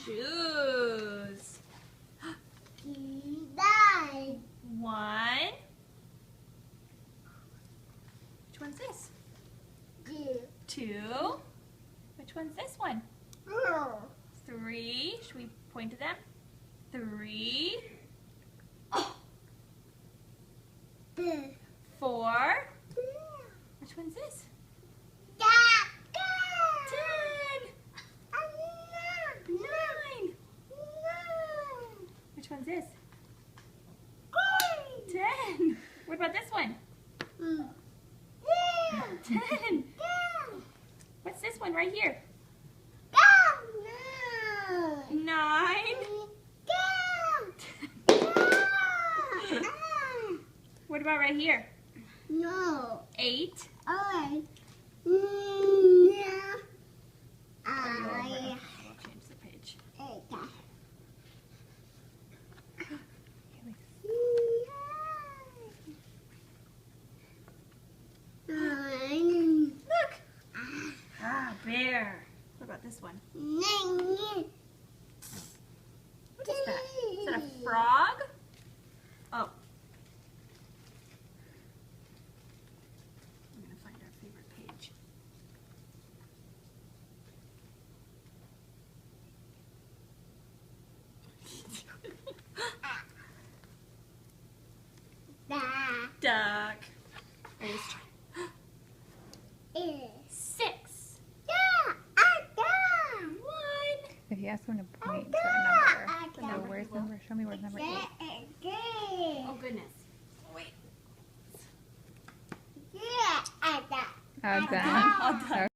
Shoes. One. Which one's this? Two. Which one's this one? Three. Should we point to them? Three. Four. Which one's this? 10. 9. Which one's this? 10. What about this one? 10. What's this one right here? 9. What about right here? 8. I We'll change the page. Look! Bear. What about this one? What is that? Is that a frog? Oh. I'm going to find our favorite page. Duck. Ready to try. 6. 1. If you ask them to point to a number, so where's number? Show me where's number 8. Oh goodness. Wait. All done. All done.